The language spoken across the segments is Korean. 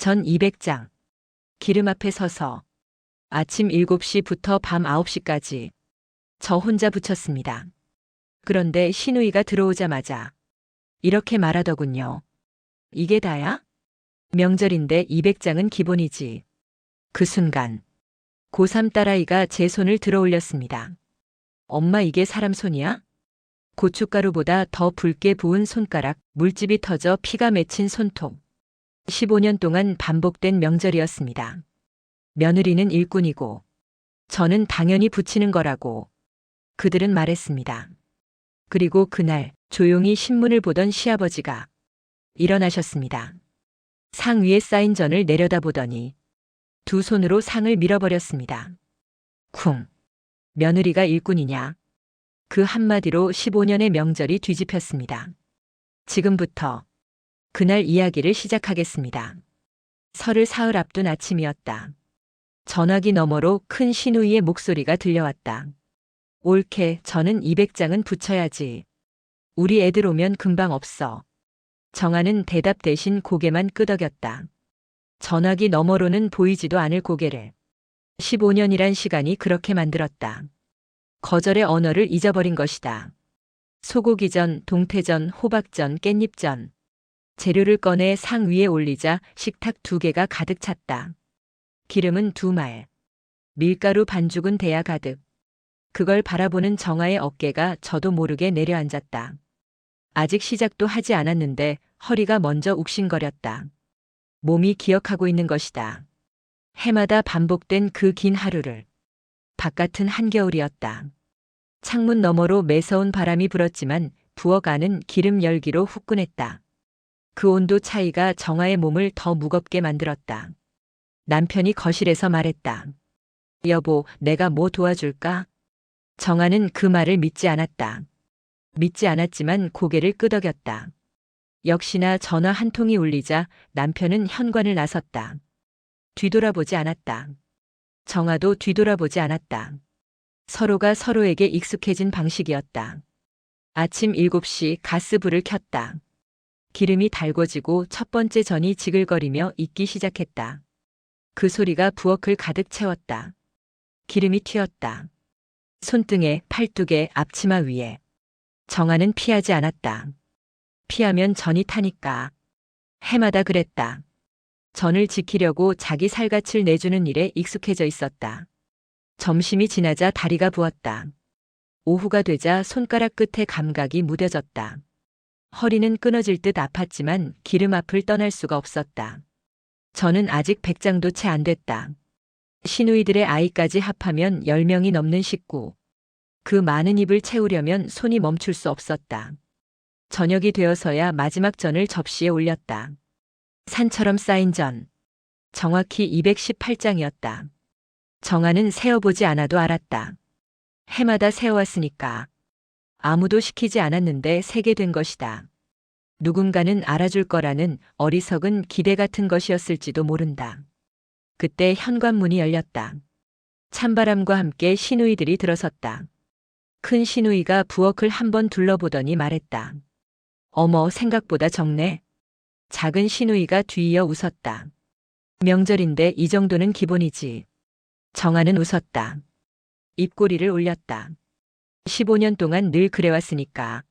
전 200장. 기름 앞에 서서 아침 7시부터 밤 9시까지 저 혼자 붙였습니다. 그런데 시누이가 들어오자마자 이렇게 말하더군요. 이게 다야? 명절인데 200장은 기본이지. 그 순간 고3 딸아이가 제 손을 들어 올렸습니다. 엄마, 이게 사람 손이야? 고춧가루보다 더 붉게 부은 손가락, 물집이 터져 피가 맺힌 손톱. 15년 동안 반복된 명절이었습니다. 며느리는 일꾼이고 저는 당연히 붙이는 거라고 그들은 말했습니다. 그리고 그날 조용히 신문을 보던 시아버지가 일어나셨습니다. 상 위에 쌓인 전을 내려다보더니 두 손으로 상을 밀어버렸습니다. 쿵. 며느리가 일꾼이냐? 그 한마디로 15년의 명절이 뒤집혔습니다. 지금부터 그날 이야기를 시작하겠습니다. 설을 사흘 앞둔 아침이었다. 전화기 너머로 큰 시누이의 목소리가 들려왔다. 옳게, 저는 200장은 붙여야지. 우리 애들 오면 금방 없어. 정아는 대답 대신 고개만 끄덕였다. 전화기 너머로는 보이지도 않을 고개를. 15년이란 시간이 그렇게 만들었다. 거절의 언어를 잊어버린 것이다. 소고기전, 동태전, 호박전, 깻잎전. 재료를 꺼내 상 위에 올리자 식탁 2개가 가득 찼다. 기름은 2말. 밀가루 반죽은 대야 가득. 그걸 바라보는 정아의 어깨가 저도 모르게 내려앉았다. 아직 시작도 하지 않았는데 허리가 먼저 욱신거렸다. 몸이 기억하고 있는 것이다. 해마다 반복된 그 긴 하루를. 바깥은 한겨울이었다. 창문 너머로 매서운 바람이 불었지만 부엌안은 기름 열기로 후끈했다. 그 온도 차이가 정아의 몸을 더 무겁게 만들었다. 남편이 거실에서 말했다. 여보, 내가 뭐 도와줄까? 정아는 그 말을 믿지 않았다. 믿지 않았지만 고개를 끄덕였다. 역시나 전화 한 통이 울리자 남편은 현관을 나섰다. 뒤돌아보지 않았다. 정아도 뒤돌아보지 않았다. 서로가 서로에게 익숙해진 방식이었다. 아침 7시 가스불을 켰다. 기름이 달궈지고 첫 번째 전이 지글거리며 익기 시작했다. 그 소리가 부엌을 가득 채웠다. 기름이 튀었다. 손등에, 팔뚝에, 앞치마 위에. 정아는 피하지 않았다. 피하면 전이 타니까. 해마다 그랬다. 전을 지키려고 자기 살갗을 내주는 일에 익숙해져 있었다. 점심이 지나자 다리가 부었다. 오후가 되자 손가락 끝에 감각이 무뎌졌다. 허리는 끊어질 듯 아팠지만 기름 앞을 떠날 수가 없었다. 저는 아직 100장도 채 안 됐다. 시누이들의 아이까지 합하면 10명이 넘는 식구. 그 많은 입을 채우려면 손이 멈출 수 없었다. 저녁이 되어서야 마지막 전을 접시에 올렸다. 산처럼 쌓인 전. 정확히 218장이었다. 정아는 세어보지 않아도 알았다. 해마다 세어왔으니까. 아무도 시키지 않았는데 세게 된 것이다. 누군가는 알아줄 거라는 어리석은 기대 같은 것이었을지도 모른다. 그때 현관문이 열렸다. 찬바람과 함께 시누이들이 들어섰다. 큰 시누이가 부엌을 한번 둘러보더니 말했다. 어머, 생각보다 적네. 작은 시누이가 뒤이어 웃었다. 명절인데 이 정도는 기본이지. 정아는 웃었다. 입꼬리를 올렸다. 15년 동안 늘 그래왔으니까.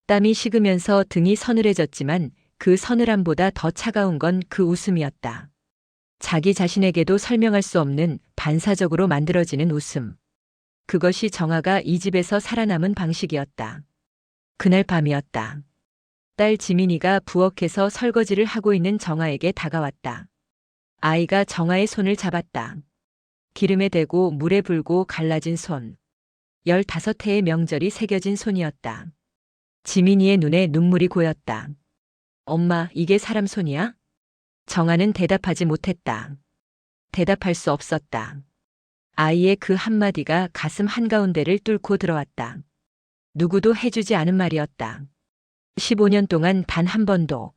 땀이 식으면서 등이 서늘해졌지만 그 서늘함보다 더 차가운 건 그 웃음이었다. 자기 자신에게도 설명할 수 없는 반사적으로 만들어지는 웃음. 그것이 정아가 이 집에서 살아남은 방식이었다. 그날 밤이었다. 딸 지민이가 부엌에서 설거지를 하고 있는 정아에게 다가왔다. 아이가 정아의 손을 잡았다. 기름에 대고 물에 불고 갈라진 손. 15해의 명절이 새겨진 손이었다. 지민이의 눈에 눈물이 고였다. 엄마, 이게 사람 손이야? 정아는 대답하지 못했다. 대답할 수 없었다. 아이의 그 한마디가 가슴 한가운데를 뚫고 들어왔다. 누구도 해주지 않은 말이었다. 15년 동안 단 한 번도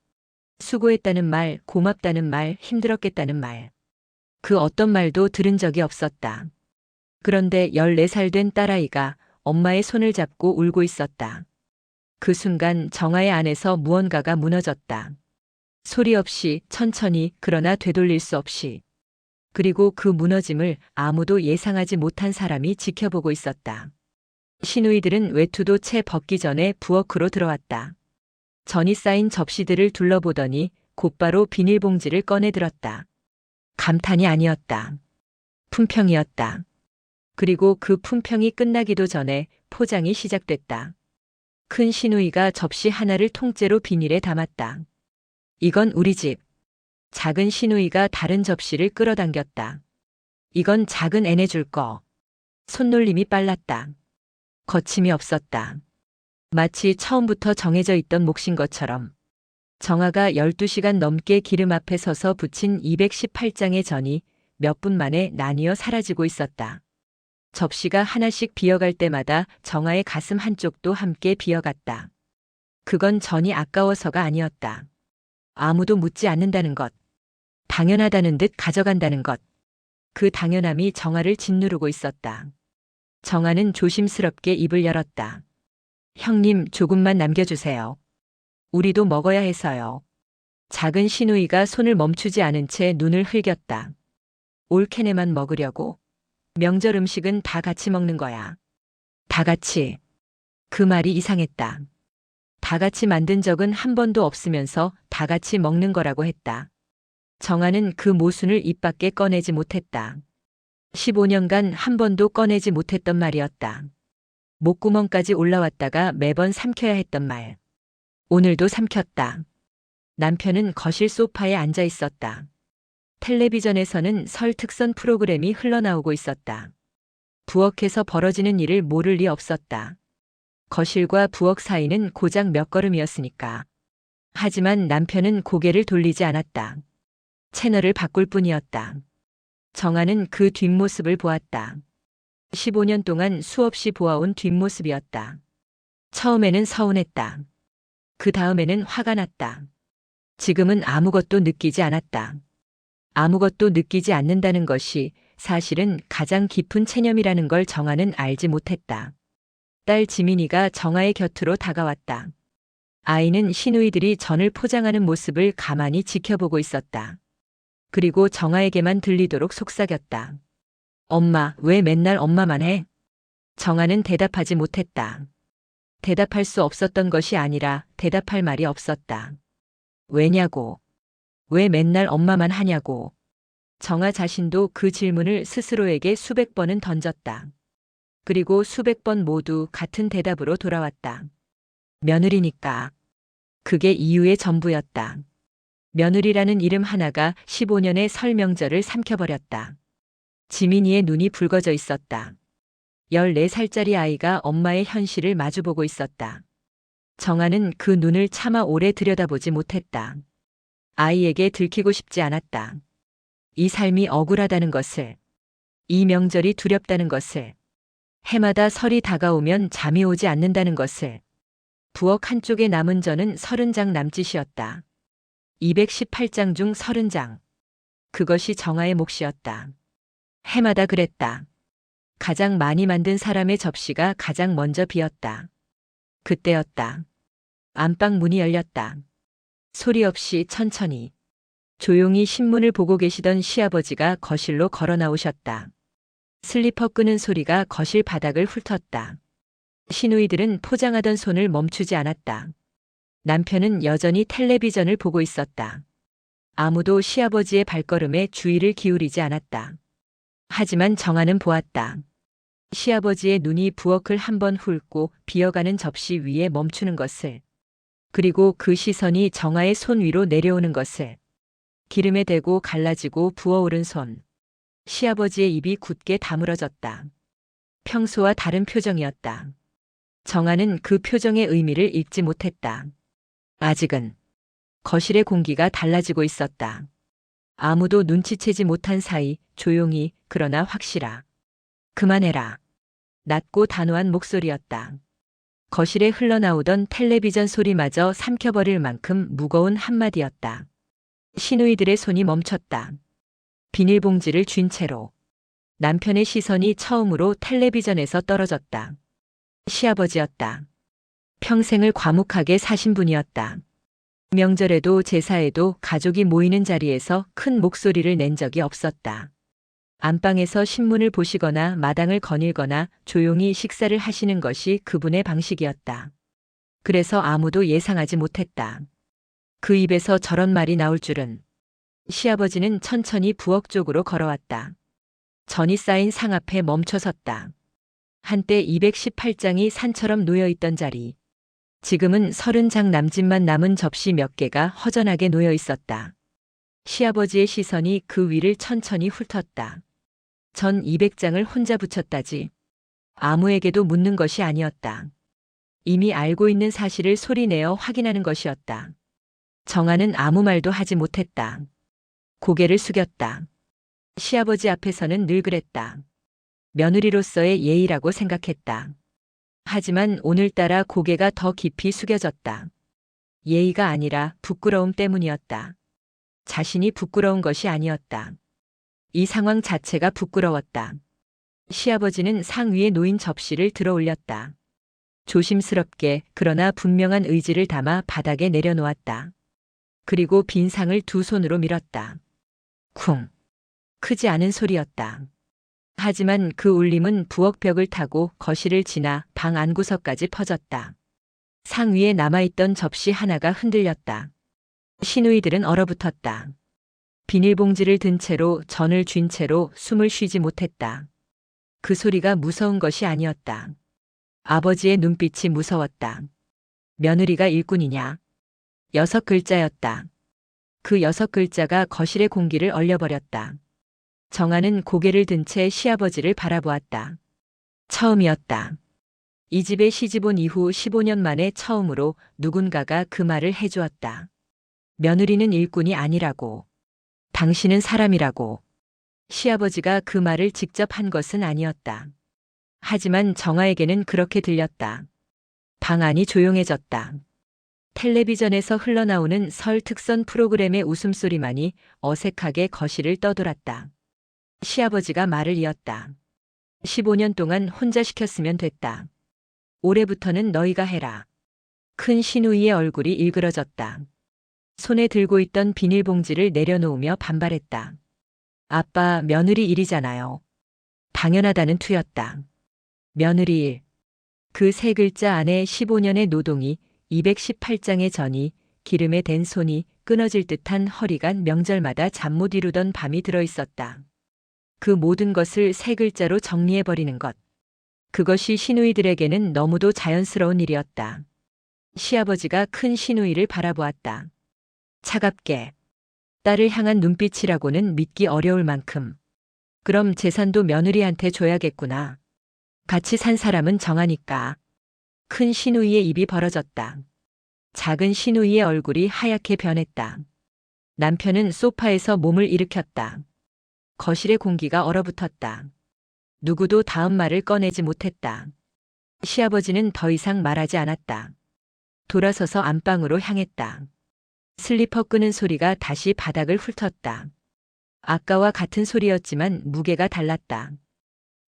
수고했다는 말, 고맙다는 말, 힘들었겠다는 말. 그 어떤 말도 들은 적이 없었다. 그런데 14살 된 딸아이가 엄마의 손을 잡고 울고 있었다. 그 순간 정아의 안에서 무언가가 무너졌다. 소리 없이 천천히 그러나 되돌릴 수 없이. 그리고 그 무너짐을 아무도 예상하지 못한 사람이 지켜보고 있었다. 시누이들은 외투도 채 벗기 전에 부엌으로 들어왔다. 전이 쌓인 접시들을 둘러보더니 곧바로 비닐봉지를 꺼내 들었다. 감탄이 아니었다. 품평이었다. 그리고 그 품평이 끝나기도 전에 포장이 시작됐다. 큰 시누이가 접시 하나를 통째로 비닐에 담았다. 이건 우리 집. 작은 시누이가 다른 접시를 끌어당겼다. 이건 작은 애네 줄 거. 손놀림이 빨랐다. 거침이 없었다. 마치 처음부터 정해져 있던 몫인 것처럼. 정아가 12시간 넘게 기름 앞에 서서 붙인 218장의 전이 몇 분 만에 나뉘어 사라지고 있었다. 접시가 하나씩 비어갈 때마다 정아의 가슴 한쪽도 함께 비어갔다. 그건 전이 아까워서가 아니었다. 아무도 묻지 않는다는 것. 당연하다는 듯 가져간다는 것. 그 당연함이 정아를 짓누르고 있었다. 정아는 조심스럽게 입을 열었다. 형님, 조금만 남겨주세요. 우리도 먹어야 해서요. 작은 시누이가 손을 멈추지 않은 채 눈을 흘겼다. 올케네만 먹으려고. 명절 음식은 다 같이 먹는 거야. 다 같이. 그 말이 이상했다. 다 같이 만든 적은 한 번도 없으면서 다 같이 먹는 거라고 했다. 정아는 그 모순을 입 밖에 꺼내지 못했다. 15년간 한 번도 꺼내지 못했던 말이었다. 목구멍까지 올라왔다가 매번 삼켜야 했던 말. 오늘도 삼켰다. 남편은 거실 소파에 앉아 있었다. 텔레비전에서는 설 특선 프로그램이 흘러나오고 있었다. 부엌에서 벌어지는 일을 모를 리 없었다. 거실과 부엌 사이는 고작 몇 걸음이었으니까. 하지만 남편은 고개를 돌리지 않았다. 채널을 바꿀 뿐이었다. 정아는 그 뒷모습을 보았다. 15년 동안 수없이 보아온 뒷모습이었다. 처음에는 서운했다. 그 다음에는 화가 났다. 지금은 아무것도 느끼지 않았다. 아무것도 느끼지 않는다는 것이 사실은 가장 깊은 체념이라는 걸 정아는 알지 못했다. 딸 지민이가 정아의 곁으로 다가왔다. 아이는 시누이들이 전을 포장하는 모습을 가만히 지켜보고 있었다. 그리고 정아에게만 들리도록 속삭였다. 엄마, 왜 맨날 엄마만 해? 정아는 대답하지 못했다. 대답할 수 없었던 것이 아니라 대답할 말이 없었다. 왜냐고. 왜 맨날 엄마만 하냐고. 정아 자신도 그 질문을 스스로에게 수백 번은 던졌다. 그리고 수백 번 모두 같은 대답으로 돌아왔다. 며느리니까. 그게 이유의 전부였다. 며느리라는 이름 하나가 15년의 설 명절을 삼켜버렸다. 지민이의 눈이 붉어져 있었다. 14살짜리 아이가 엄마의 현실을 마주보고 있었다. 정아는 그 눈을 차마 오래 들여다보지 못했다. 아이에게 들키고 싶지 않았다. 이 삶이 억울하다는 것을, 이 명절이 두렵다는 것을, 해마다 설이 다가오면 잠이 오지 않는다는 것을. 부엌 한쪽에 남은 전은 30장 남짓이었다. 218장 중 30장. 그것이 정아의 몫이었다. 해마다 그랬다. 가장 많이 만든 사람의 접시가 가장 먼저 비었다. 그때였다. 안방 문이 열렸다. 소리 없이 천천히. 조용히 신문을 보고 계시던 시아버지가 거실로 걸어 나오셨다. 슬리퍼 끄는 소리가 거실 바닥을 훑었다. 시누이들은 포장하던 손을 멈추지 않았다. 남편은 여전히 텔레비전을 보고 있었다. 아무도 시아버지의 발걸음에 주의를 기울이지 않았다. 하지만 정아는 보았다. 시아버지의 눈이 부엌을 한번 훑고 비어가는 접시 위에 멈추는 것을. 그리고 그 시선이 정아의 손 위로 내려오는 것을. 기름에 대고 갈라지고 부어오른 손. 시아버지의 입이 굳게 다물어졌다. 평소와 다른 표정이었다. 정아는 그 표정의 의미를 읽지 못했다. 아직은. 거실의 공기가 달라지고 있었다. 아무도 눈치채지 못한 사이 조용히 그러나 확실하. 그만해라. 낮고 단호한 목소리였다. 거실에 흘러나오던 텔레비전 소리마저 삼켜버릴 만큼 무거운 한마디였다. 시누이들의 손이 멈췄다. 비닐봉지를 쥔 채로. 남편의 시선이 처음으로 텔레비전에서 떨어졌다. 시아버지였다. 평생을 과묵하게 사신 분이었다. 명절에도 제사에도 가족이 모이는 자리에서 큰 목소리를 낸 적이 없었다. 안방에서 신문을 보시거나 마당을 거닐거나 조용히 식사를 하시는 것이 그분의 방식이었다. 그래서 아무도 예상하지 못했다. 그 입에서 저런 말이 나올 줄은. 시아버지는 천천히 부엌 쪽으로 걸어왔다. 전이 쌓인 상 앞에 멈춰섰다. 한때 218장이 산처럼 놓여있던 자리. 지금은 30장 남짓만 남은 접시 몇 개가 허전하게 놓여 있었다. 시아버지의 시선이 그 위를 천천히 훑었다. 전 200장을 혼자 붙였다지. 아무에게도 묻는 것이 아니었다. 이미 알고 있는 사실을 소리내어 확인하는 것이었다. 정아는 아무 말도 하지 못했다. 고개를 숙였다. 시아버지 앞에서는 늘 그랬다. 며느리로서의 예의라고 생각했다. 하지만 오늘따라 고개가 더 깊이 숙여졌다. 예의가 아니라 부끄러움 때문이었다. 자신이 부끄러운 것이 아니었다. 이 상황 자체가 부끄러웠다. 시아버지는 상 위에 놓인 접시를 들어 올렸다. 조심스럽게 그러나 분명한 의지를 담아 바닥에 내려놓았다. 그리고 빈 상을 두 손으로 밀었다. 쿵. 크지 않은 소리였다. 하지만 그 울림은 부엌 벽을 타고 거실을 지나 방 안구석까지 퍼졌다. 상 위에 남아있던 접시 하나가 흔들렸다. 시누이들은 얼어붙었다. 비닐봉지를 든 채로 전을 쥔 채로 숨을 쉬지 못했다. 그 소리가 무서운 것이 아니었다. 아버지의 눈빛이 무서웠다. 며느리가 일꾼이냐? 6글자였다. 그 6글자가 거실의 공기를 얼려버렸다. 정아는 고개를 든 채 시아버지를 바라보았다. 처음이었다. 이 집에 시집 온 이후 15년 만에 처음으로 누군가가 그 말을 해주었다. 며느리는 일꾼이 아니라고. 당신은 사람이라고. 시아버지가 그 말을 직접 한 것은 아니었다. 하지만 정아에게는 그렇게 들렸다. 방 안이 조용해졌다. 텔레비전에서 흘러나오는 설 특선 프로그램의 웃음소리만이 어색하게 거실을 떠돌았다. 시아버지가 말을 이었다. 15년 동안 혼자 시켰으면 됐다. 올해부터는 너희가 해라. 큰 시누이의 얼굴이 일그러졌다. 손에 들고 있던 비닐봉지를 내려놓으며 반발했다. 아빠, 며느리 일이잖아요. 당연하다는 투였다. 며느리 일. 그 세 글자 안에 15년의 노동이 218장의 전이 기름에 댄 손이 끊어질 듯한 허리가 명절마다 잠 못 이루던 밤이 들어있었다. 그 모든 것을 세 글자로 정리해버리는 것. 그것이 시누이들에게는 너무도 자연스러운 일이었다. 시아버지가 큰 시누이를 바라보았다. 차갑게. 딸을 향한 눈빛이라고는 믿기 어려울 만큼. 그럼 재산도 며느리한테 줘야겠구나. 같이 산 사람은 정하니까. 큰 시누이의 입이 벌어졌다. 작은 시누이의 얼굴이 하얗게 변했다. 남편은 소파에서 몸을 일으켰다. 거실의 공기가 얼어붙었다. 누구도 다음 말을 꺼내지 못했다. 시아버지는 더 이상 말하지 않았다. 돌아서서 안방으로 향했다. 슬리퍼 끄는 소리가 다시 바닥을 훑었다. 아까와 같은 소리였지만 무게가 달랐다.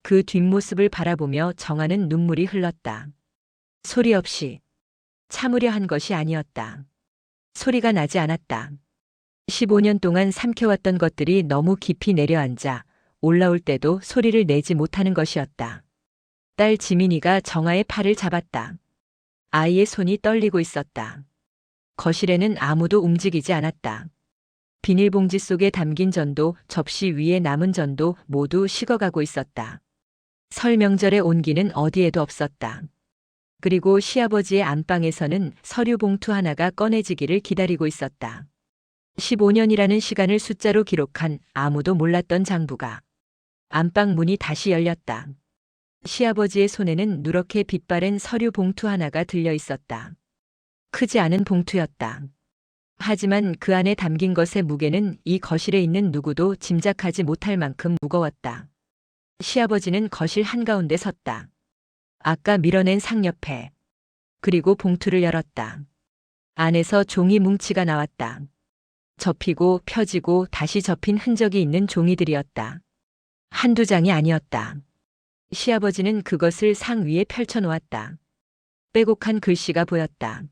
그 뒷모습을 바라보며 정아는 눈물이 흘렀다. 소리 없이. 참으려 한 것이 아니었다. 소리가 나지 않았다. 15년 동안 삼켜왔던 것들이 너무 깊이 내려앉아 올라올 때도 소리를 내지 못하는 것이었다. 딸 지민이가 정아의 팔을 잡았다. 아이의 손이 떨리고 있었다. 거실에는 아무도 움직이지 않았다. 비닐봉지 속에 담긴 전도, 접시 위에 남은 전도 모두 식어가고 있었다. 설 명절의 온기는 어디에도 없었다. 그리고 시아버지의 안방에서는 서류 봉투 하나가 꺼내지기를 기다리고 있었다. 15년이라는 시간을 숫자로 기록한 아무도 몰랐던 장부가. 안방 문이 다시 열렸다. 시아버지의 손에는 누렇게 빛바랜 서류 봉투 하나가 들려 있었다. 크지 않은 봉투였다. 하지만 그 안에 담긴 것의 무게는 이 거실에 있는 누구도 짐작하지 못할 만큼 무거웠다. 시아버지는 거실 한가운데 섰다. 아까 밀어낸 상 옆에. 그리고 봉투를 열었다. 안에서 종이 뭉치가 나왔다. 접히고 펴지고 다시 접힌 흔적이 있는 종이들이었다. 한두 장이 아니었다. 시아버지는 그것을 상 위에 펼쳐놓았다. 빼곡한 글씨가 보였다.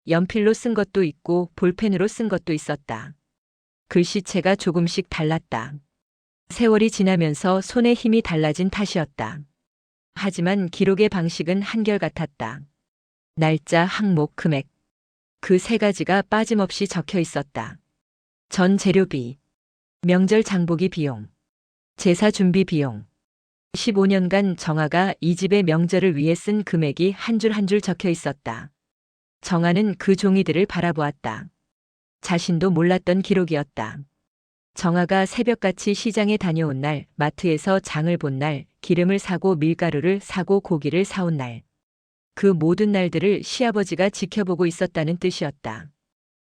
연필로 쓴 것도 있고 볼펜으로 쓴 것도 있었다. 글씨체가 조금씩 달랐다. 세월이 지나면서 손의 힘이 달라진 탓이었다. 하지만 기록의 방식은 한결같았다. 날짜, 항목, 금액. 그 세 가지가 빠짐없이 적혀 있었다. 전 재료비, 명절 장보기 비용, 제사 준비 비용. 15년간 정아가 이 집의 명절을 위해 쓴 금액이 한 줄 한 줄 적혀 있었다. 정아는 그 종이들을 바라보았다. 자신도 몰랐던 기록이었다. 정아가 새벽같이 시장에 다녀온 날, 마트에서 장을 본 날, 기름을 사고 밀가루를 사고 고기를 사온 날. 그 모든 날들을 시아버지가 지켜보고 있었다는 뜻이었다.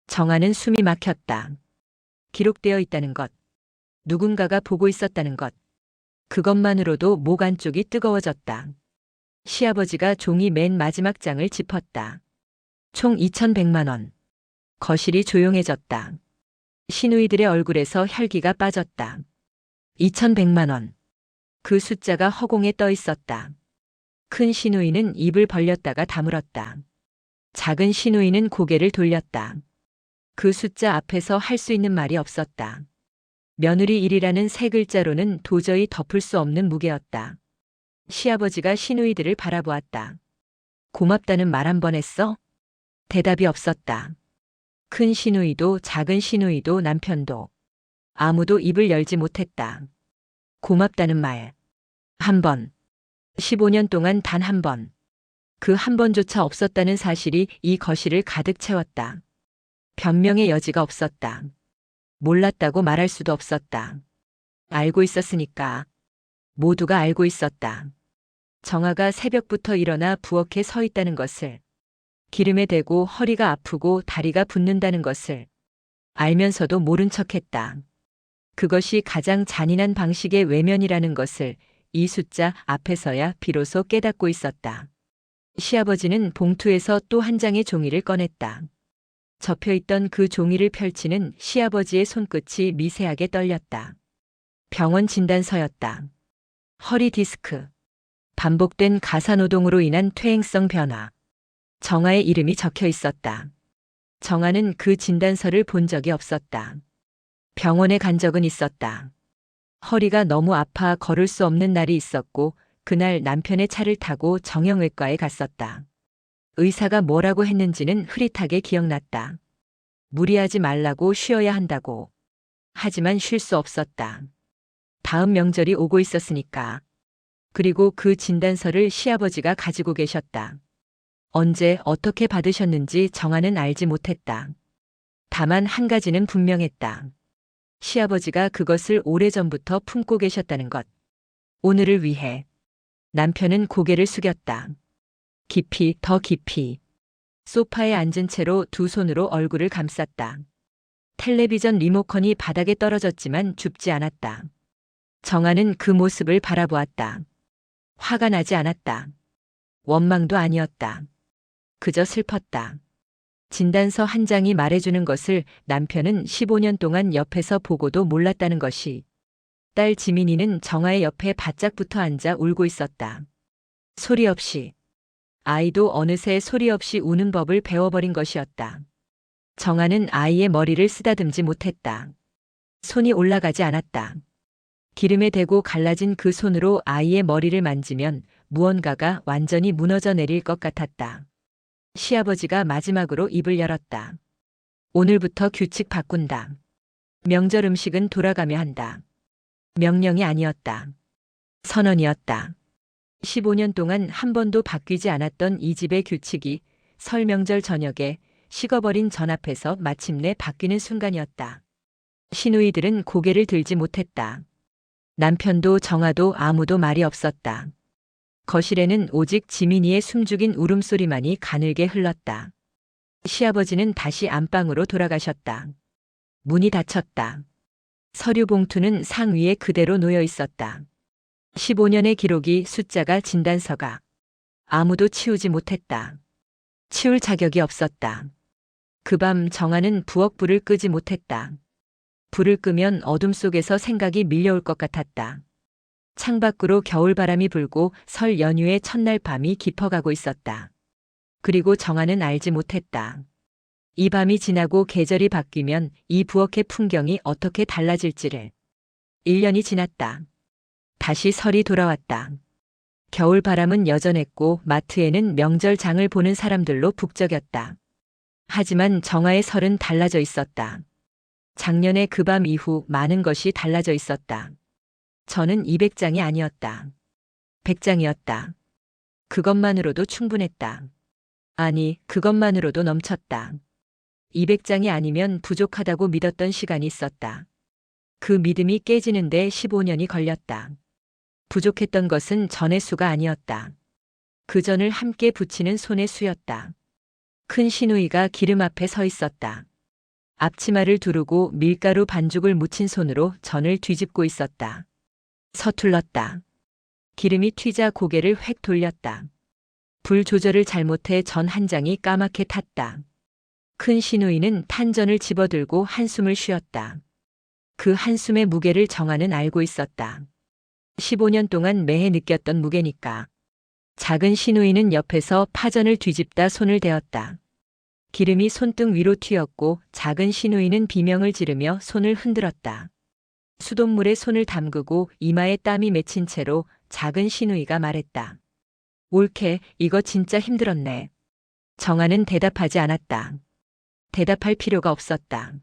정아는 숨이 막혔다. 기록되어 있다는 것. 누군가가 보고 있었다는 것. 그것만으로도 목 안쪽이 뜨거워졌다. 시아버지가 종이 맨 마지막 장을 짚었다. 총 2,100만 원. 거실이 조용해졌다. 시누이들의 얼굴에서 혈기가 빠졌다. 2,100만 원. 그 숫자가 허공에 떠 있었다. 큰 시누이는 입을 벌렸다가 다물었다. 작은 시누이는 고개를 돌렸다. 그 숫자 앞에서 할 수 있는 말이 없었다. 며느리 일이라는 세 글자로는 도저히 덮을 수 없는 무게였다. 시아버지가 시누이들을 바라보았다. 고맙다는 말 한 번 했어? 대답이 없었다. 큰 시누이도 작은 시누이도 남편도 아무도 입을 열지 못했다. 고맙다는 말. 한 번. 15년 동안 단 한 번. 그 한 번조차 없었다는 사실이 이 거실을 가득 채웠다. 변명의 여지가 없었다. 몰랐다고 말할 수도 없었다. 알고 있었으니까. 모두가 알고 있었다. 정아가 새벽부터 일어나 부엌에 서 있다는 것을, 기름에 대고 허리가 아프고 다리가 붓는다는 것을 알면서도 모른 척했다. 그것이 가장 잔인한 방식의 외면이라는 것을 이 숫자 앞에서야 비로소 깨닫고 있었다. 시아버지는 봉투에서 또 한 장의 종이를 꺼냈다. 접혀있던 그 종이를 펼치는 시아버지의 손끝이 미세하게 떨렸다. 병원 진단서였다. 허리 디스크. 반복된 가사노동으로 인한 퇴행성 변화. 정아의 이름이 적혀 있었다. 정아는 그 진단서를 본 적이 없었다. 병원에 간 적은 있었다. 허리가 너무 아파 걸을 수 없는 날이 있었고 그날 남편의 차를 타고 정형외과에 갔었다. 의사가 뭐라고 했는지는 흐릿하게 기억났다. 무리하지 말라고 쉬어야 한다고. 하지만 쉴 수 없었다. 다음 명절이 오고 있었으니까. 그리고 그 진단서를 시아버지가 가지고 계셨다. 언제 어떻게 받으셨는지 정아는 알지 못했다. 다만 한 가지는 분명했다. 시아버지가 그것을 오래전부터 품고 계셨다는 것. 오늘을 위해. 남편은 고개를 숙였다. 깊이, 더 깊이. 소파에 앉은 채로 두 손으로 얼굴을 감쌌다. 텔레비전 리모컨이 바닥에 떨어졌지만 줍지 않았다. 정아는 그 모습을 바라보았다. 화가 나지 않았다. 원망도 아니었다. 그저 슬펐다. 진단서 한 장이 말해주는 것을 남편은 15년 동안 옆에서 보고도 몰랐다는 것이. 딸 지민이는 정아의 옆에 바짝 붙어 앉아 울고 있었다. 소리 없이. 아이도 어느새 소리 없이 우는 법을 배워버린 것이었다. 정아는 아이의 머리를 쓰다듬지 못했다. 손이 올라가지 않았다. 기름에 대고 갈라진 그 손으로 아이의 머리를 만지면 무언가가 완전히 무너져 내릴 것 같았다. 시아버지가 마지막으로 입을 열었다. 오늘부터 규칙 바꾼다. 명절 음식은 돌아가며 한다. 명령이 아니었다. 선언이었다. 15년 동안 한 번도 바뀌지 않았던 이 집의 규칙이 설 명절 저녁에 식어버린 전 앞에서 마침내 바뀌는 순간이었다. 시누이들은 고개를 들지 못했다. 남편도 정아도 아무도 말이 없었다. 거실에는 오직 지민이의 숨죽인 울음소리만이 가늘게 흘렀다. 시아버지는 다시 안방으로 돌아가셨다. 문이 닫혔다. 서류 봉투는 상 위에 그대로 놓여 있었다. 15년의 기록이, 숫자가, 진단서가. 아무도 치우지 못했다. 치울 자격이 없었다. 그 밤 정아는 부엌 불을 끄지 못했다. 불을 끄면 어둠 속에서 생각이 밀려올 것 같았다. 창밖으로 겨울바람이 불고 설 연휴의 첫날 밤이 깊어가고 있었다. 그리고 정아는 알지 못했다. 이 밤이 지나고 계절이 바뀌면 이 부엌의 풍경이 어떻게 달라질지를. 1년이 지났다. 다시 설이 돌아왔다. 겨울 바람은 여전했고 마트에는 명절 장을 보는 사람들로 북적였다. 하지만 정아의 설은 달라져 있었다. 작년의 그 밤 이후 많은 것이 달라져 있었다. 저는 200장이 아니었다. 100장이었다. 그것만으로도 충분했다. 아니, 그것만으로도 넘쳤다. 200장이 아니면 부족하다고 믿었던 시간이 있었다. 그 믿음이 깨지는데 15년이 걸렸다. 부족했던 것은 전의 수가 아니었다. 그 전을 함께 붙이는 손의 수였다. 큰 시누이가 기름 앞에 서 있었다. 앞치마를 두르고 밀가루 반죽을 묻힌 손으로 전을 뒤집고 있었다. 서툴렀다. 기름이 튀자 고개를 획 돌렸다. 불 조절을 잘못해 전 한 장이 까맣게 탔다. 큰 시누이는 탄전을 집어들고 한숨을 쉬었다. 그 한숨의 무게를 정아는 알고 있었다. 15년 동안 매해 느꼈던 무게니까. 작은 시누이는 옆에서 파전을 뒤집다 손을 대었다. 기름이 손등 위로 튀었고 작은 시누이는 비명을 지르며 손을 흔들었다. 수돗물에 손을 담그고 이마에 땀이 맺힌 채로 작은 시누이가 말했다. 옳게, 이거 진짜 힘들었네. 정아는 대답하지 않았다. 대답할 필요가 없었다.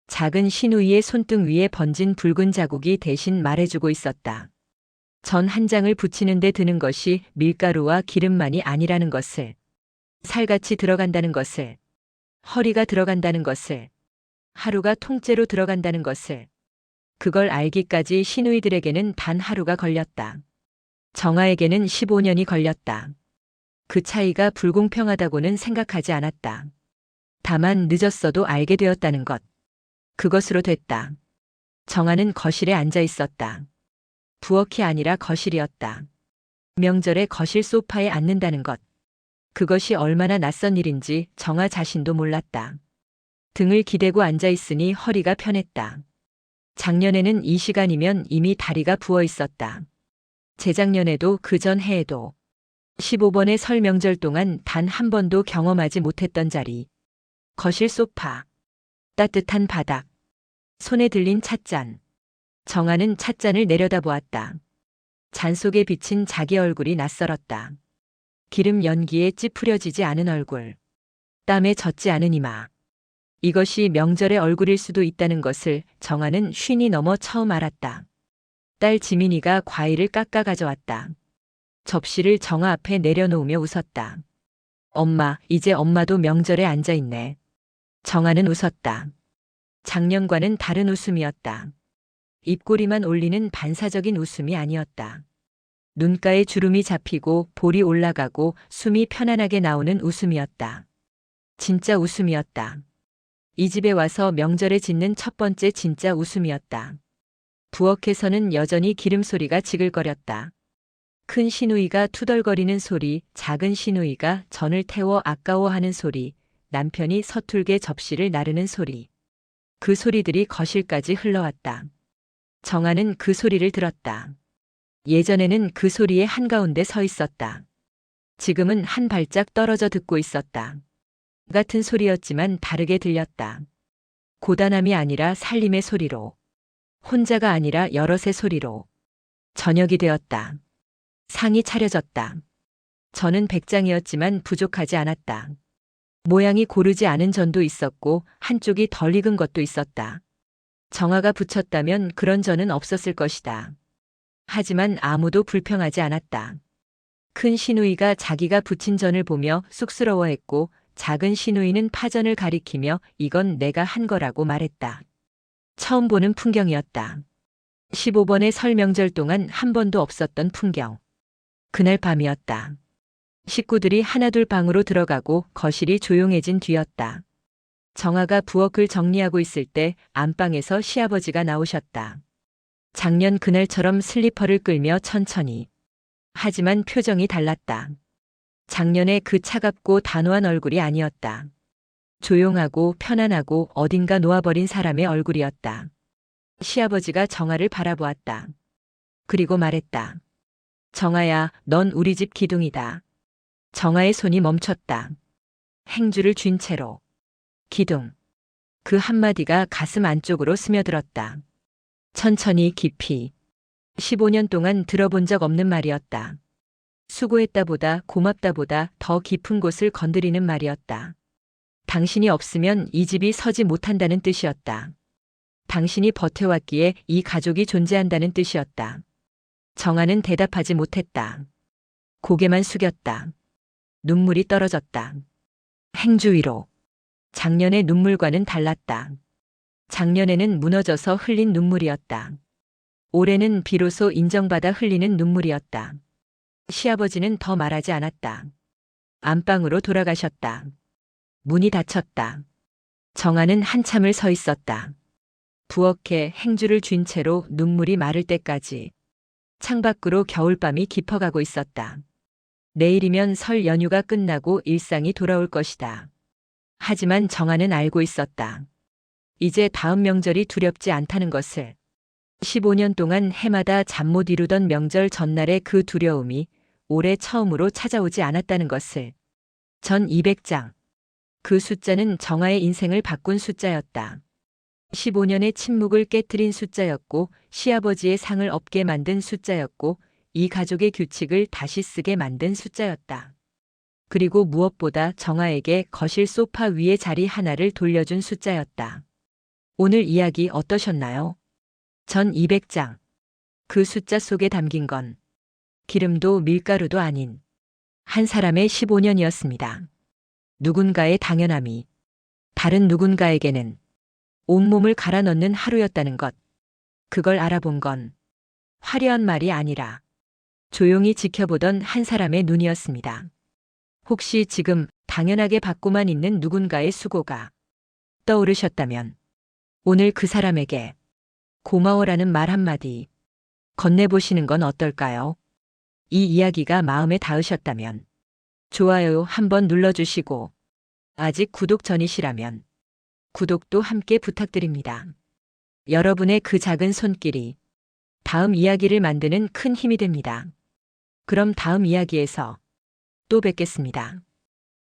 작은 시누이의 손등 위에 번진 붉은 자국이 대신 말해주고 있었다. 전 한 장을 붙이는 데 드는 것이 밀가루와 기름만이 아니라는 것을. 살같이 들어간다는 것을. 허리가 들어간다는 것을. 하루가 통째로 들어간다는 것을. 그걸 알기까지 시누이들에게는 단 하루가 걸렸다. 정아에게는 15년이 걸렸다. 그 차이가 불공평하다고는 생각하지 않았다. 다만 늦었어도 알게 되었다는 것. 그것으로 됐다. 정아는 거실에 앉아 있었다. 부엌이 아니라 거실이었다. 명절에 거실 소파에 앉는다는 것. 그것이 얼마나 낯선 일인지 정아 자신도 몰랐다. 등을 기대고 앉아 있으니 허리가 편했다. 작년에는 이 시간이면 이미 다리가 부어 있었다. 재작년에도 그 전 해에도 15번의 설 명절 동안 단 한 번도 경험하지 못했던 자리. 거실 소파. 따뜻한 바닥. 손에 들린 찻잔. 정아는 찻잔을 내려다보았다. 잔 속에 비친 자기 얼굴이 낯설었다. 기름 연기에 찌푸려지지 않은 얼굴. 땀에 젖지 않은 이마. 이것이 명절의 얼굴일 수도 있다는 것을 정아는 쉰이 넘어 처음 알았다. 딸 지민이가 과일을 깎아 가져왔다. 접시를 정아 앞에 내려놓으며 웃었다. 엄마, 이제 엄마도 명절에 앉아있네. 정아는 웃었다. 작년과는 다른 웃음이었다. 입꼬리만 올리는 반사적인 웃음이 아니었다. 눈가에 주름이 잡히고 볼이 올라가고 숨이 편안하게 나오는 웃음이었다. 진짜 웃음이었다. 이 집에 와서 명절에 짓는 첫 번째 진짜 웃음이었다. 부엌에서는 여전히 기름 소리가 지글거렸다. 큰 시누이가 투덜거리는 소리, 작은 시누이가 전을 태워 아까워하는 소리, 남편이 서툴게 접시를 나르는 소리. 그 소리들이 거실까지 흘러왔다. 정아는 그 소리를 들었다. 예전에는 그 소리의 한가운데 서 있었다. 지금은 한 발짝 떨어져 듣고 있었다. 같은 소리였지만 다르게 들렸다. 고단함이 아니라 살림의 소리로. 혼자가 아니라 여럿의 소리로. 저녁이 되었다. 상이 차려졌다. 저는 100장이었지만 부족하지 않았다. 모양이 고르지 않은 전도 있었고 한쪽이 덜 익은 것도 있었다. 정아가 붙였다면 그런 전은 없었을 것이다. 하지만 아무도 불평하지 않았다. 큰 시누이가 자기가 붙인 전을 보며 쑥스러워했고 작은 시누이는 파전을 가리키며 이건 내가 한 거라고 말했다. 처음 보는 풍경이었다. 15번의 설 명절 동안 한 번도 없었던 풍경. 그날 밤이었다. 식구들이 하나둘 방으로 들어가고 거실이 조용해진 뒤였다. 정아가 부엌을 정리하고 있을 때 안방에서 시아버지가 나오셨다. 작년 그날처럼 슬리퍼를 끌며 천천히. 하지만 표정이 달랐다. 작년에 그 차갑고 단호한 얼굴이 아니었다. 조용하고 편안하고 어딘가 놓아버린 사람의 얼굴이었다. 시아버지가 정아를 바라보았다. 그리고 말했다. 정아야, 넌 우리 집 기둥이다. 정아의 손이 멈췄다. 행주를 쥔 채로. 기둥. 그 한마디가 가슴 안쪽으로 스며들었다. 천천히 깊이. 15년 동안 들어본 적 없는 말이었다. 수고했다보다 고맙다보다 더 깊은 곳을 건드리는 말이었다. 당신이 없으면 이 집이 서지 못한다는 뜻이었다. 당신이 버텨왔기에 이 가족이 존재한다는 뜻이었다. 정아는 대답하지 못했다. 고개만 숙였다. 눈물이 떨어졌다. 행주 위로. 작년의 눈물과는 달랐다. 작년에는 무너져서 흘린 눈물이었다. 올해는 비로소 인정받아 흘리는 눈물이었다. 시아버지는 더 말하지 않았다. 안방으로 돌아가셨다. 문이 닫혔다. 정아는 한참을 서 있었다. 부엌에 행주를 쥔 채로 눈물이 마를 때까지. 창밖으로 겨울밤이 깊어가고 있었다. 내일이면 설 연휴가 끝나고 일상이 돌아올 것이다. 하지만 정아는 알고 있었다. 이제 다음 명절이 두렵지 않다는 것을. 15년 동안 해마다 잠 못 이루던 명절 전날의 그 두려움이 올해 처음으로 찾아오지 않았다는 것을. 전 200장. 그 숫자는 정아의 인생을 바꾼 숫자였다. 15년의 침묵을 깨트린 숫자였고 시아버지의 상을 없게 만든 숫자였고 이 가족의 규칙을 다시 쓰게 만든 숫자였다. 그리고 무엇보다 정아에게 거실 소파 위의 자리 하나를 돌려준 숫자였다. 오늘 이야기 어떠셨나요? 전 200장. 그 숫자 속에 담긴 건 기름도 밀가루도 아닌 한 사람의 15년이었습니다. 누군가의 당연함이 다른 누군가에게는 온몸을 갈아 넣는 하루였다는 것. 그걸 알아본 건 화려한 말이 아니라 조용히 지켜보던 한 사람의 눈이었습니다. 혹시 지금 당연하게 받고만 있는 누군가의 수고가 떠오르셨다면 오늘 그 사람에게 고마워라는 말 한마디 건네보시는 건 어떨까요? 이 이야기가 마음에 닿으셨다면 좋아요 한번 눌러주시고 아직 구독 전이시라면 구독도 함께 부탁드립니다. 여러분의 그 작은 손길이 다음 이야기를 만드는 큰 힘이 됩니다. 그럼 다음 이야기에서 또 뵙겠습니다.